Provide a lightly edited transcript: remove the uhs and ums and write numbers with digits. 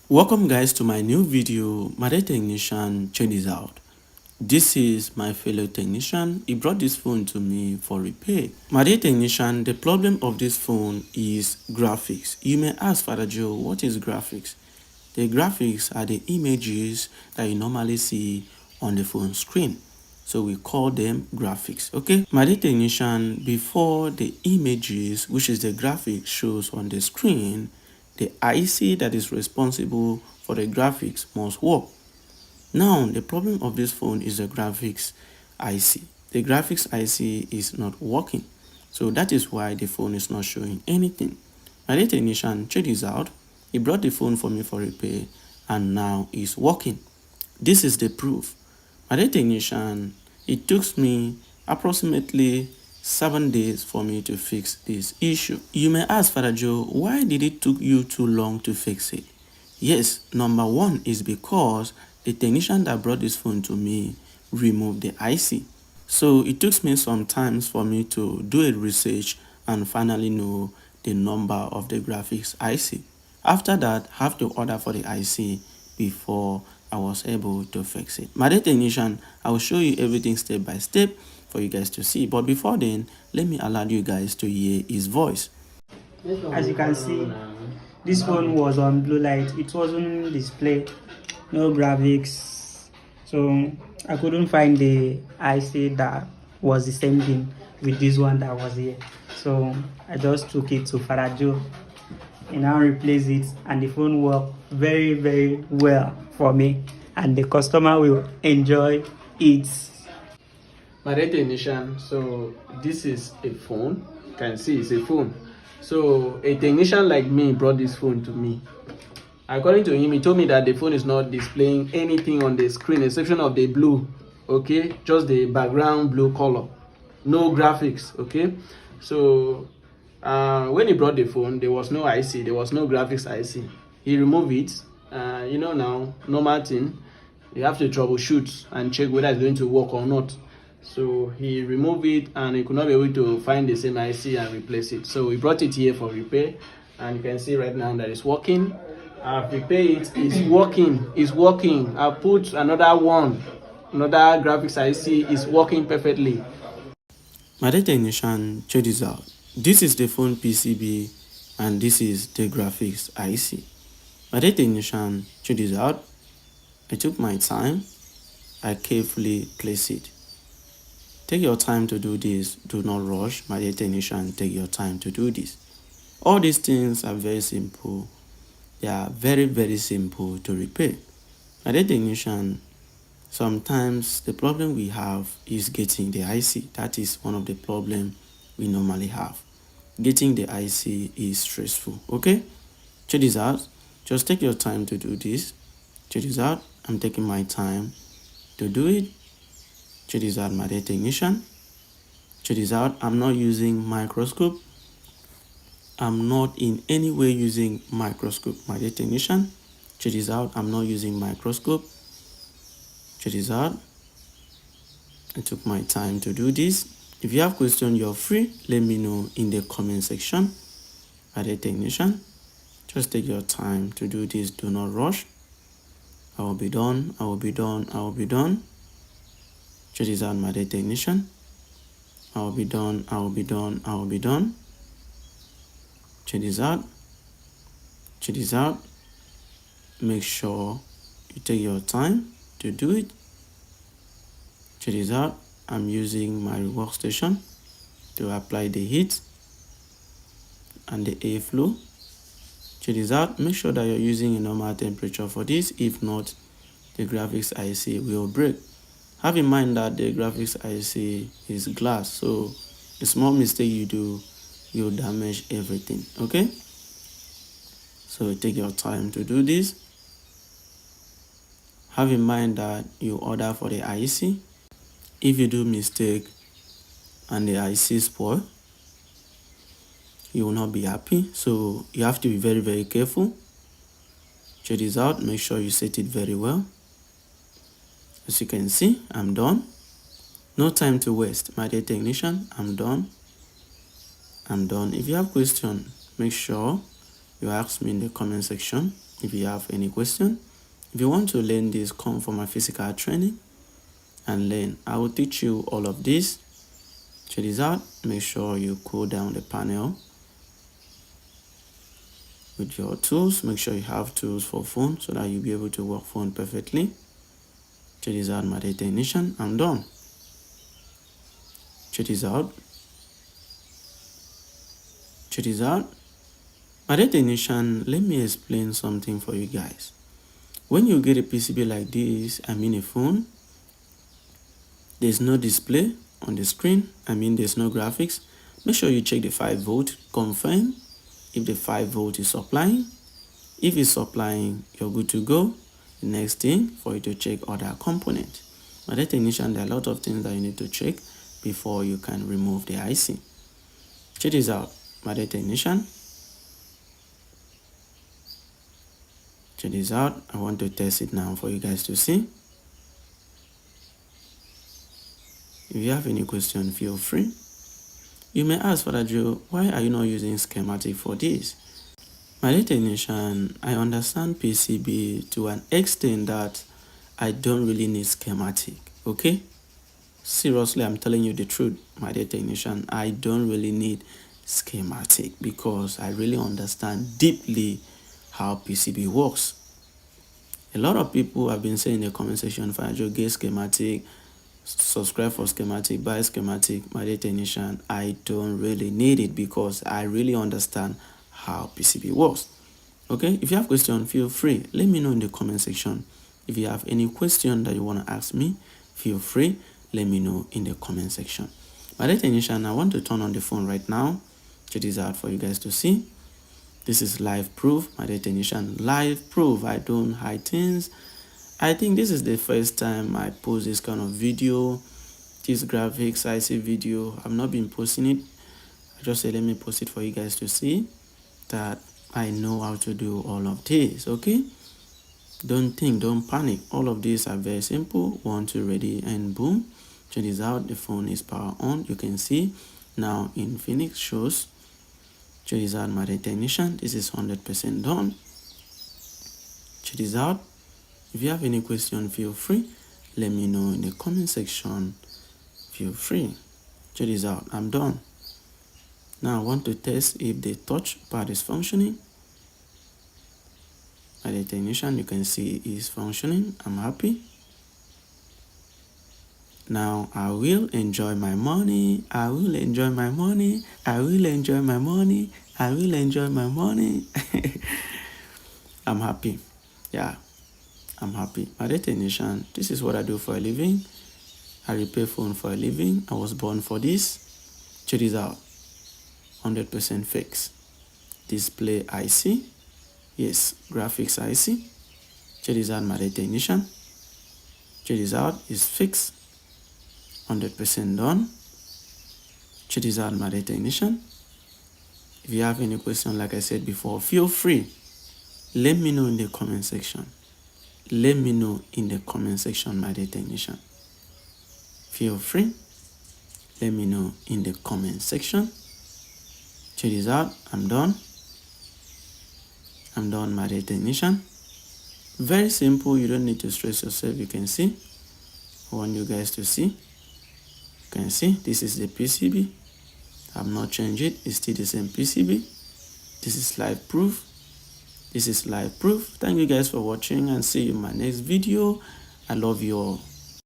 Welcome guys to my new video. My dear technician, check this out. This is my fellow technician. He brought this phone to me for repair. My dear technician, the problem of this phone is graphics. You may ask, Father Joe, what is graphics? The graphics are the images that you normally see on the phone screen. So we call them graphics, okay? My dear technician, before the images, which is the graphics shows on the screen, the IC that is responsible for the graphics must work. Now, the problem of this phone is the graphics IC. The graphics IC is not working. So that is why the phone is not showing anything. My dear technician, check this out. He brought the phone for me for repair and now it's working. This is the proof. My dear technician, it took me approximately 7 days for me to fix this issue. You may ask, Father Joe, why did it took you too long to fix it? Yes, number one is because the technician that brought this phone to me removed the IC. So it took me some time for me to do a research and finally know the number of the graphics IC. After that, I have to order for the IC before I was able to fix it. My dear technician, I will show you everything step by step for you guys to see. But before then, let me allow you guys to hear his voice. As you can see, this phone was on blue light. It wasn't display, no graphics. So I couldn't find the IC that was the same thing with this one that was here. So I just took it to Father Joe and now replace it, and the phone worked very well for me, and the customer will enjoy it. My dear technician, so this is a phone. You can see it's a phone. So a technician like me brought this phone to me. According to him, he told me that the phone is not displaying anything on the screen exception of the blue, okay, just the background blue color, no graphics, okay. So when he brought the phone, there was no IC, there was no graphics IC. He removed it. You know, now normal thing, you have to troubleshoot and check whether it's going to work or not. So he removed it and he could not be able to find the same IC and replace it. So we brought it here for repair, and you can see right now that it's working. I've repaired it, it's working. I put another graphics IC, is working perfectly. My dear technician, check this out. This is the phone PCB and this is the graphics IC. My dear technician, check this out. I took my time. I carefully place it. Take your time to do this. Do not rush. My dear technician, take your time to do this. All these things are very simple. They are very simple to repair. My dear technician, sometimes the problem we have is getting the IC. That is one of the problems we normally have. Getting the IC is stressful, okay? Check this out. Just take your time to do this. Check this out. I'm taking my time to do it. Check this out, my dear technician. Check this out. I'm not using microscope. I'm not in any way using microscope, my dear technician. Check this out. I'm not using microscope. Check this out. I took my time to do this. If you have questions, you're free. Let me know in the comment section. My dear technician, just take your time to do this. Do not rush. I will be done. I will be done. I will be done. Check this out, my dear technician. I will be done. I will be done. I will be done. Check this out. Check this out. Make sure you take your time to do it. Check this out. I'm using my workstation to apply the heat and the airflow. Check this out. Make sure that you're using a normal temperature for this. If not, the graphics IC will break. Have in mind that the graphics IC is glass, so a small mistake you do, you'll damage everything, okay? So take your time to do this. Have in mind that you order for the IC. If you do mistake and the IC spoil, you will not be happy. So you have to be very careful. Check this out. Make sure you set it very well. As you can see, I'm done. No time to waste, my dear technician. I'm done. I'm done. If you have questions, make sure you ask me in the comment section. if you have any question. If you want to learn this, come for my physical training and learn. I will teach you all of this. Check this out. Make sure you cool down the panel with your tools. Make sure you have tools for phone so that you'll be able to work phone perfectly. Check this out, my data ignition. I'm done. Check this out. Check this out. My data ignition, let me explain something for you guys. When you get a PCB like this, I mean a phone, there's no display on the screen, I mean there's no graphics. Make sure you check the 5 volt, confirm if the 5 volt is supplying. If it's supplying, you're good to go. The next thing for you to check other components. My data ignition, there are a lot of things that you need to check before you can remove the IC. Check this out, my data ignition. Check this out. I want to test it now for you guys to see. If you have any question, feel free. You may ask, Father Joe, why are you not using schematic for this? My data ignition, I understand PCB to an extent that I don't really need schematic, okay? Seriously, I'm telling you the truth, my data ignition, I don't really need schematic because I really understand deeply how PCB works. A lot of people have been saying in the comment section, Father Joe, get schematic, subscribe for schematic, buy schematic. My data ignition, I don't really need it because I really understand how PCB works. Okay, if you have questions, feel free. Let me know in the comment section. If you have any question that you want to ask me, feel free. Let me know in the comment section. My data ignition, I want to turn on the phone right now. Check this out for you guys to see. This is live proof. My data ignition, live proof. I don't hide things. I think this is the first time I post this kind of video, this graphics IC video. I've not been posting it. I just said let me post it for you guys to see that I know how to do all of this. Okay, don't think, don't panic. All of these are very simple. 1, 2, ready, and boom. Check this out. The phone is power on. You can see now in Phoenix shows. Check this out, my data ignition. This is 100% done. Check this out. If you have any question, feel free. Let me know in the comment section. Feel free. Check this out. I'm done. Now I want to test if the touch pad is functioning. My data ignition, you can see is functioning. I'm happy. Now I will enjoy my money. I will enjoy my money. I will enjoy my money. I will enjoy my money. I'm happy. Yeah, I'm happy. My data ignition, this is what I do for a living. I repair phone for a living. I was born for this. Check this out. 100% fix. Display IC. Yes, graphics IC. Check this out, my data ignition. Check this out, it's fixed. 100% done. Check this out, my data ignition. If you have any question, like I said before, feel free. Let me know in the comment section. Let me know in the comment section, my data ignition. Feel free. Let me know in the comment section. Check this out. I'm done. I'm done, my data ignition. Very simple. You don't need to stress yourself. You can see. I want you guys to see. You can see this is the PCB. I've not changed it. It's still the same PCB. This is live proof. This is live proof. Thank you guys for watching and see you in my next video. I love you all.